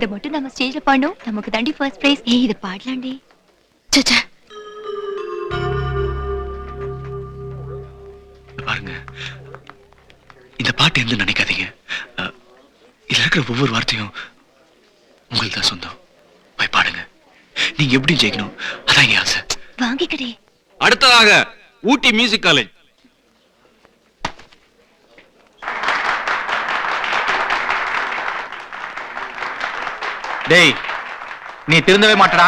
இத மட்டும் நம்ம ஸ்டேஜ்ல பாடணும், நமக்கு தாண்டி ஃபர்ஸ்ட் பிரைஸ். இத பாடலாண்டி. சச்சா பாருங்க, இந்த பாட்டு எந்த நினைக்காதீங்க. இதுல இருக்கிற ஒவ்வொரு வார்த்தையும் உங்களுக்கு தான் சொந்தம். போய் பாடுங்க. நீங்க எப்படி ஜெயிக்கணும் அதான் என் ஆசை. வாங்கிக்கடே. அடுத்ததாக ஊட்டி மியூசிக் காலேஜ். டேய், நீ திருந்தவே மாட்டடா.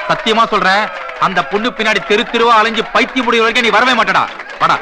சத்தியமா சொல்றேன், அந்த பொண்ணு பின்னாடி தெரு தெருவா அலைஞ்சு பைத்தியம் முடிய வரைக்கும் நீ வரவே மாட்டடா. வாடா.